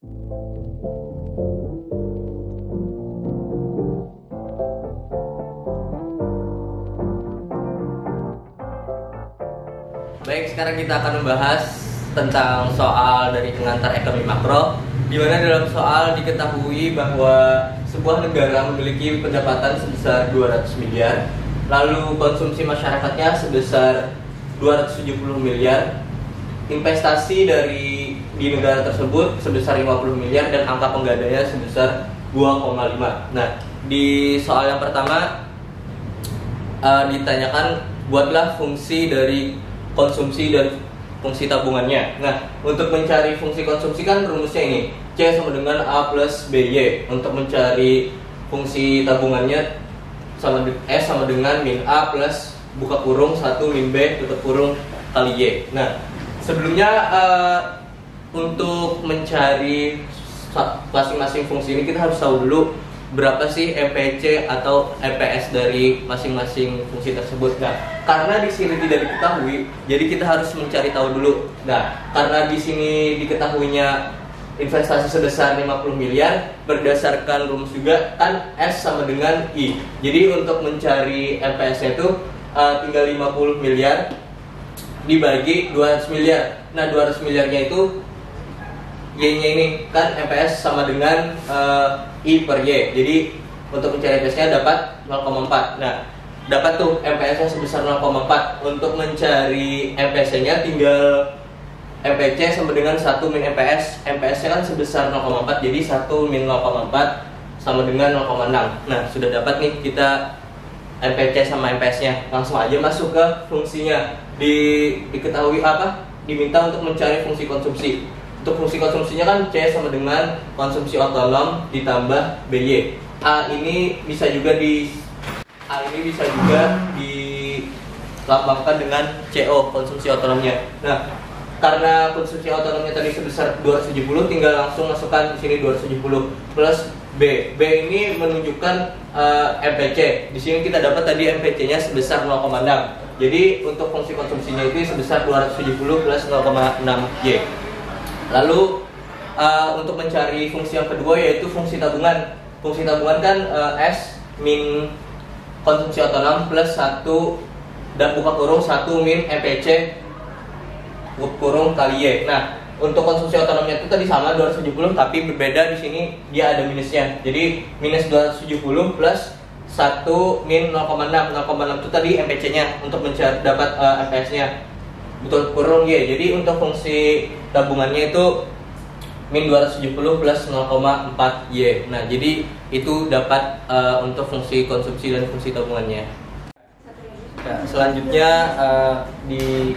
Baik, sekarang kita akan membahas tentang soal dari pengantar ekonomi makro, di mana dalam soal diketahui bahwa sebuah negara memiliki pendapatan sebesar 200 miliar, lalu konsumsi masyarakatnya sebesar 270 miliar, investasi di negara tersebut sebesar 50 miliar, dan angka penggadaian sebesar 2,5. Nah, di soal yang pertama ditanyakan buatlah fungsi dari konsumsi dan fungsi tabungannya. Nah, untuk mencari fungsi konsumsi kan rumusnya ini, C sama dengan A plus BY. Untuk mencari fungsi tabungannya S sama dengan min A plus buka kurung 1 min B tutup kurung kali Y. Nah, sebelumnya untuk mencari masing-masing fungsi ini kita harus tahu dulu berapa sih MPC atau MPS dari masing-masing fungsi tersebut. Nah, karena di sini tidak diketahui, jadi kita harus mencari tahu dulu. Nah, karena di sini diketahuinya investasi sebesar 50 miliar, berdasarkan rumus juga kan S sama dengan I. Jadi untuk mencari MPS-nya itu tinggal 50 miliar dibagi 200 miliar. Nah, 200 miliarnya itu Y-nya ini kan MPS sama dengan I per Y. Jadi untuk mencari MPS-nya dapat 0,4. Nah, dapat tuh MPS-nya sebesar 0,4. Untuk mencari MPS-nya tinggal MPC sama dengan 1 min MPS. MPS-nya kan sebesar 0,4, jadi 1 min 0,4 sama dengan 0,6. Nah, sudah dapat nih kita MPC sama MPS-nya. Langsung aja masuk ke fungsinya. Diketahui diminta untuk mencari fungsi konsumsi. Untuk fungsi konsumsinya kan C sama dengan konsumsi otonom ditambah BY. A ini bisa juga dilambangkan dengan CO, konsumsi otonomnya. Nah, karena konsumsi otonomnya tadi sebesar 270, tinggal langsung masukkan di sini 270 plus B. B ini menunjukkan MPC. Di sini kita dapat tadi MPC-nya sebesar 0,6. Jadi untuk fungsi konsumsinya itu sebesar 270 plus 0,6 Y. Lalu untuk mencari fungsi yang kedua yaitu fungsi tabungan. Fungsi tabungan kan S min konsumsi otonom plus 1 dan buka kurung 1 min MPC kurung kali Y. Nah, untuk konsumsi otonomnya itu tadi sama 270, tapi berbeda di sini dia ada minusnya. Jadi minus 270 plus 1 min 0,6. 0,6 itu tadi MPC-nya untuk mencari dapat MPS-nya. Betul kurung Y. Jadi untuk fungsi tabungannya itu min 270 plus 0,4 Y. Nah, jadi itu dapat untuk fungsi konsumsi dan fungsi tabungannya. Nah, selanjutnya di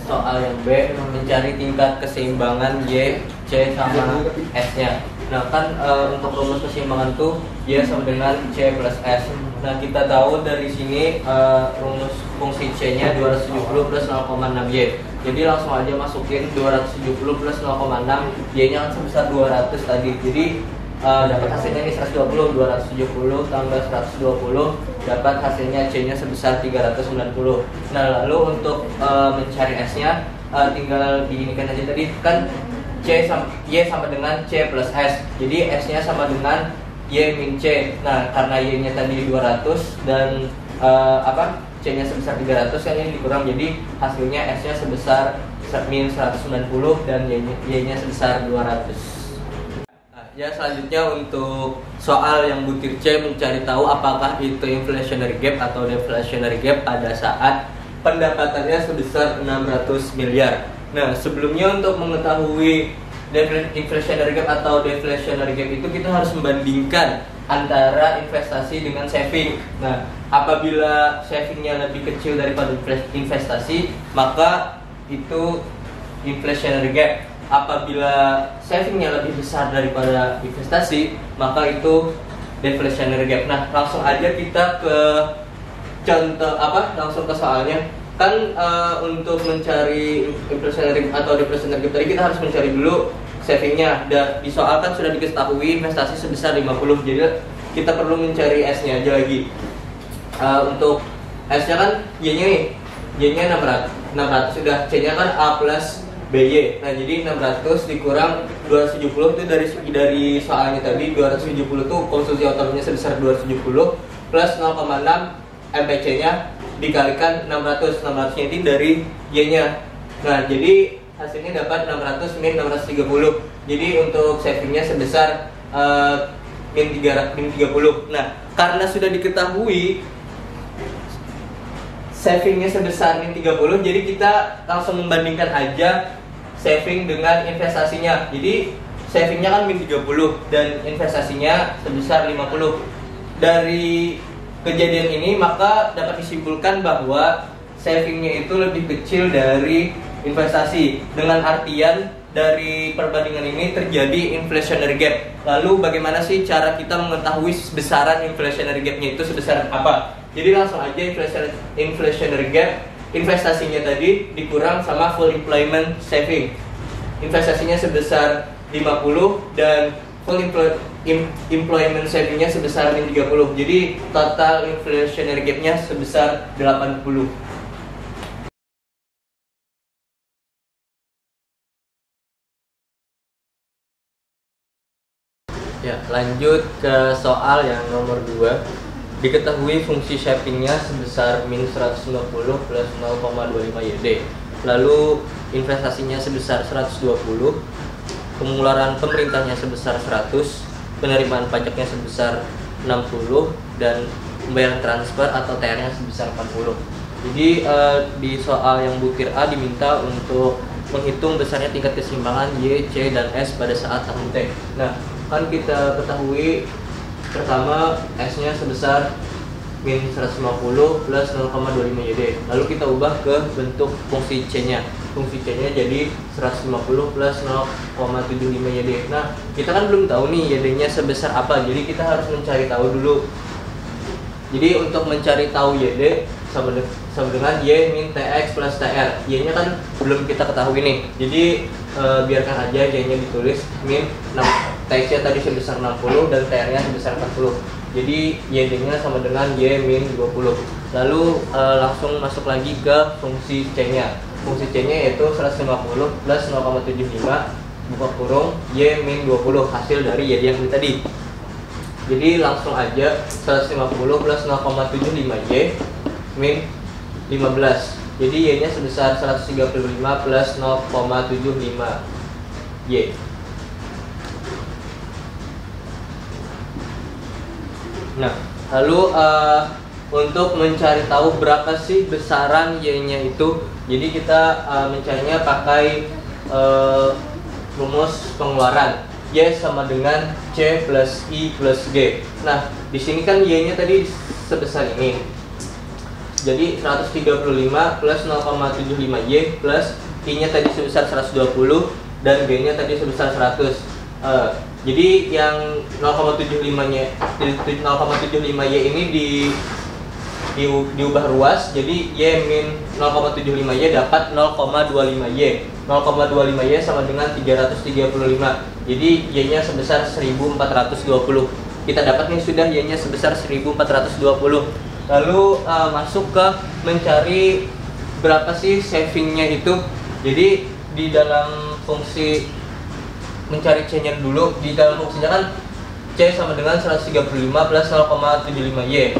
soal yang B, mencari tingkat keseimbangan Y, C sama S-nya. Nah, kan untuk rumus keseimbangan itu Y sama dengan C plus S. Nah, kita tahu dari sini rumus fungsi C-nya 270 plus 0,6 Y. Jadi langsung aja masukin 270 plus 0,6, Y-nya kan sebesar 200 tadi. Jadi dapat hasilnya ini 120, 270 tambah 120, dapat hasilnya C-nya sebesar 390. Nah, lalu untuk mencari S-nya tinggal diinikan aja tadi kan Y sama dengan C plus S. Jadi S-nya sama dengan Y min C. Nah, karena Y-nya tadi 200 dan C-nya sebesar 300 kan ini dikurang, jadi hasilnya S-nya sebesar min 190 dan Y-nya sebesar 200. Ya, selanjutnya untuk soal yang butir C, mencari tahu apakah itu inflationary gap atau deflationary gap pada saat pendapatannya sebesar 600 miliar. Nah, sebelumnya untuk mengetahui inflationary gap atau deflationary gap itu kita harus membandingkan antara investasi dengan saving. Nah, apabila savingnya lebih kecil daripada investasi, maka itu inflationary gap. Apabila savingnya lebih besar daripada investasi, maka itu deflationary gap. Nah, langsung aja kita ke contoh langsung ke soalnya. Kan untuk mencari inflationary atau deflationary gap tadi kita harus mencari dulu savingnya. Dan di soal kan sudah diketahui investasi sebesar 50, jadi kita perlu mencari S-nya aja lagi. Untuk S-nya kan Y-nya nih, Y-nya 600 sudah, C-nya kan A plus BY. Nah, jadi 600 dikurang 270 itu dari soalnya tadi 270 itu konsumsi otonomnya sebesar 270 plus 0,6 MPC-nya dikalikan 600. 600-nya itu dari Y-nya. Nah, jadi hasilnya dapat 600 min 630. Jadi untuk savingnya sebesar min 30. Nah, karena sudah diketahui savingnya sebesar min 30, jadi kita langsung membandingkan aja saving dengan investasinya. Jadi savingnya kan min 30 dan investasinya sebesar 50. Dari kejadian ini maka dapat disimpulkan bahwa savingnya itu lebih kecil dari investasi. Dengan artian dari perbandingan ini terjadi inflationary gap. Lalu bagaimana sih cara kita mengetahui besaran inflationary gapnya itu sebesar apa? Jadi langsung aja inflationary gap, investasinya tadi dikurang sama full employment saving. Investasinya sebesar 50 dan full employment savingnya sebesar 30. Jadi total inflationary gapnya sebesar 80. Ya, lanjut ke soal yang nomor 2. Diketahui fungsi shapingnya sebesar min 150 plus 0,25 YD. Lalu investasinya sebesar 120, pengeluaran pemerintahnya sebesar 100, penerimaan pajaknya sebesar 60, dan pembayaran transfer atau TR-nya sebesar 40. Jadi di soal yang butir A diminta untuk menghitung besarnya tingkat keseimbangan Y, C, dan S pada saat tahun T. Nah, kan kita ketahui pertama S-nya sebesar min 150 plus 0,25 YD. Lalu kita ubah ke bentuk fungsi C-nya. Fungsi C-nya jadi 150 plus 0,75 YD. Nah, kita kan belum tahu nih YD-nya sebesar apa. Jadi kita harus mencari tahu dulu. Jadi untuk mencari tahu YD sama dengan Y min TX plus TR. Y-nya kan belum kita ketahui nih. Jadi biarkan aja Y-nya ditulis min 6. TX-nya tadi sebesar 60 dan TR-nya sebesar 40. Jadi YD-nya sama dengan Y min 20. Lalu langsung masuk lagi ke fungsi C-nya. Fungsi C-nya yaitu 150 plus 0,75 buka kurung Y min 20, hasil dari YD yang tadi. Jadi langsung aja 150 plus 0,75 Y min 15. Jadi Y-nya sebesar 135 plus 0,75 Y. Nah, lalu untuk mencari tahu berapa sih besaran Y-nya itu, jadi kita mencarinya pakai rumus pengeluaran. Y sama dengan C plus I plus G. Nah, di sini kan Y-nya tadi sebesar ini. Jadi 135 plus 0,75 Y plus I-nya tadi sebesar 120 dan G-nya tadi sebesar 100. Jadi yang 0,75-nya 0,75 Y ini diubah ruas, jadi Y min 0,75 Y dapat 0,25 Y. 0,25 Y sama dengan 335. Jadi Y-nya sebesar 1420. Kita dapat nih sudah Y-nya sebesar 1420. Lalu masuk ke mencari berapa sih savingnya itu. Jadi di dalam fungsi mencari C-nya dulu, di dalam fungsinya kan C sama dengan 135 plus 0,75 Y.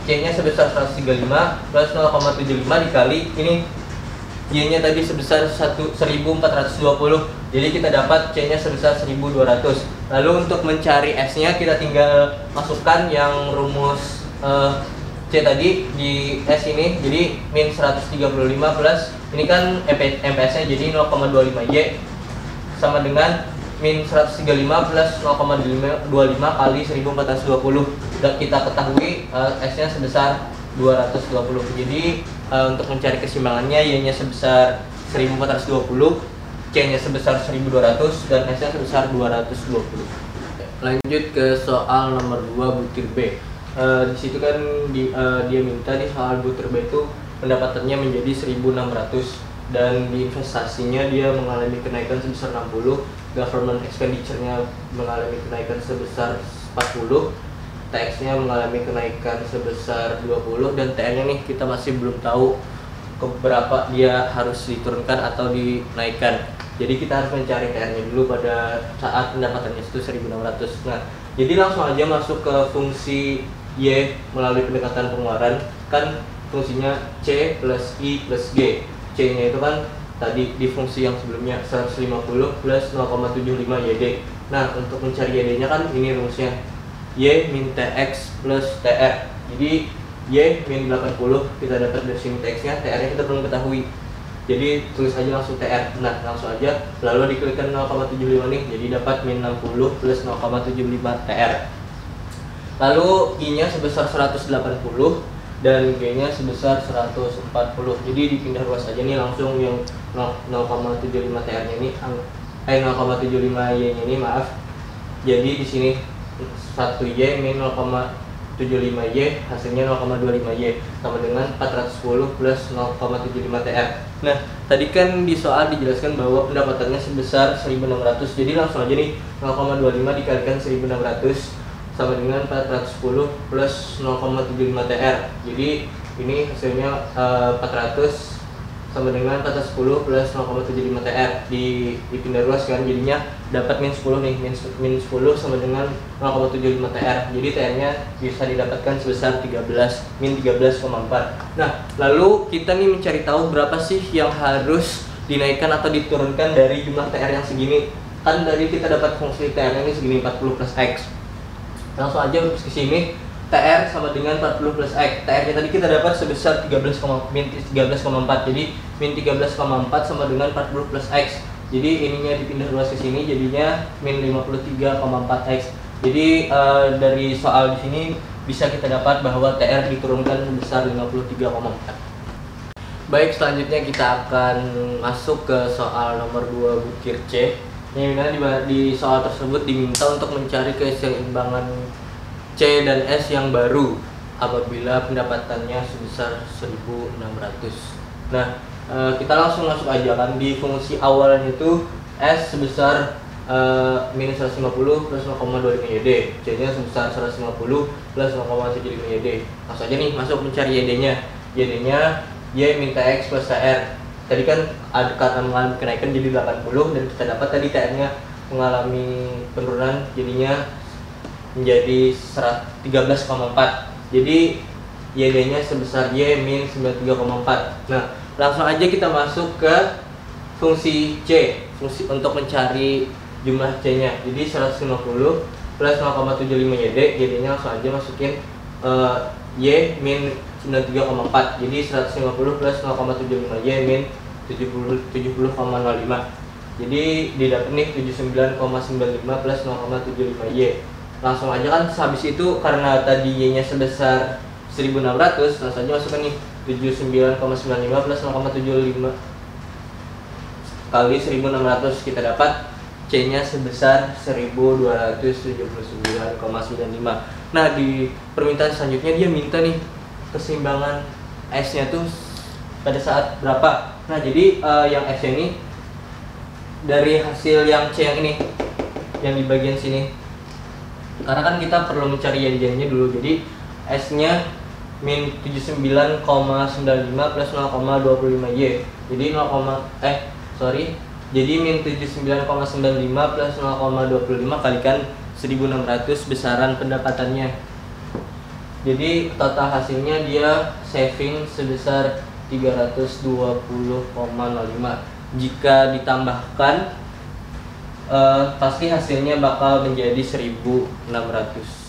C-nya sebesar 135 plus 0,75 dikali ini Y-nya tadi sebesar 1420. Jadi kita dapat C-nya sebesar 1200. Lalu untuk mencari S-nya kita tinggal masukkan yang rumus C tadi di S ini. Jadi min 135 plus ini kan MPS-nya jadi 0,25 Y sama dengan min 135 plus 0,25 kali 1420, dan kita ketahui S-nya sebesar 220. Jadi untuk mencari keseimbangannya Y-nya sebesar 1420, C-nya sebesar 1200 dan S-nya sebesar 220. Lanjut ke soal nomor 2 butir B. Di situ kan dia minta di soal butir B itu pendapatannya menjadi 1.600 dan di investasinya dia mengalami kenaikan sebesar 60, government expenditure-nya mengalami kenaikan sebesar 40, TX-nya mengalami kenaikan sebesar 20, dan TR-nya nih kita masih belum tahu keberapa dia harus diturunkan atau dinaikkan. Jadi kita harus mencari TR-nya dulu pada saat pendapatannya itu 1.600. Nah, jadi langsung aja masuk ke fungsi Y melalui pendekatan pengeluaran. Kan fungsinya C plus I plus G. C-nya itu kan tadi di fungsi yang sebelumnya 150 plus 0,75 YD. Nah, untuk mencari YD-nya kan ini rumusnya Y min TX plus TR. Jadi Y min 80 kita dapat dari sini TX-nya, TR-nya kita belum ketahui. Jadi tulis aja langsung TR. Nah, langsung aja lalu diklikkan 0,75 nih, jadi dapat min 60 plus 0,75 TR. Lalu I-nya sebesar 180 dan G-nya sebesar 140. Jadi dipindah ruas aja nih langsung yang 0,75 TR-nya ini 0,75 Y-nya ini, maaf. Jadi di sini 1Y min 0,75Y hasilnya 0,25Y sama dengan 410 plus 0,75 TR. Nah, tadi kan di soal dijelaskan bahwa pendapatannya sebesar 1.600. Jadi langsung aja nih 0,25 dikalikan 1.600 sama dengan 410 plus 0,75 TR. Jadi ini hasilnya 400 sama dengan 410 plus 0,75 TR dipindah ruas kan, jadinya dapat min 10 nih, min 10 sama dengan 0,75 TR. Jadi TR-nya bisa didapatkan sebesar min 13,4. Nah, lalu kita nih mencari tahu berapa sih yang harus dinaikkan atau diturunkan dari jumlah TR yang segini. Kan dari kita dapat fungsi TR-nya ini segini 40 plus X. Langsung aja ke sini, TR sama dengan 40 plus X. TR-nya tadi kita dapat sebesar min 13,4. Jadi min 13,4 sama dengan 40 plus X. Jadi ininya dipindah ruas ke sini, jadinya min 53,4 X. Jadi dari soal di sini bisa kita dapat bahwa TR diturunkan sebesar 53,4. Baik, selanjutnya kita akan masuk ke soal nomor 2 bukir C. Yang di soal tersebut diminta untuk mencari keseimbangan C dan S yang baru apabila pendapatannya sebesar 1.600. Nah, kita langsung masuk aja kan. Di fungsi awalnya itu S sebesar minus 150 plus 0,25 YD, C-nya sebesar 150 plus 0,75 YD. Langsung aja nih masuk mencari YD-nya. YD-nya Y min TX plus TR. Tadi kan ada karena mengalami kenaikan jadi 80 dan kita dapat tadi TR-nya mengalami penurunan jadinya menjadi 13,4. Jadi YD-nya sebesar Y min 93,4. Nah, langsung aja kita masuk ke fungsi C, fungsi untuk mencari jumlah C-nya. Jadi 150 plus 0,75 YD, YD-nya langsung aja masukin Y min 93,4. Jadi 150 plus 0,75 Y min 70,05. Jadi didapat nih 79,95 plus 0,75 Y. Langsung aja kan habis itu karena tadi Y-nya sebesar 1.600, langsung aja masukkan nih 79,95 plus 0,75 kali 1.600, kita dapat C-nya sebesar 1.279,95. Nah, di permintaan selanjutnya dia minta nih keseimbangan S-nya tuh pada saat berapa. Nah, jadi yang S ini dari hasil yang C yang ini, yang di bagian sini. Karena kan kita perlu mencari YD-nya dulu. Jadi S-nya min 79,95 plus 0,25 Y. Jadi Jadi min 79,95 plus 0,25 kalikan 1.600 besaran pendapatannya. Jadi total hasilnya dia saving sebesar 320,05. Jika ditambahkan pasti hasilnya bakal menjadi 1.600.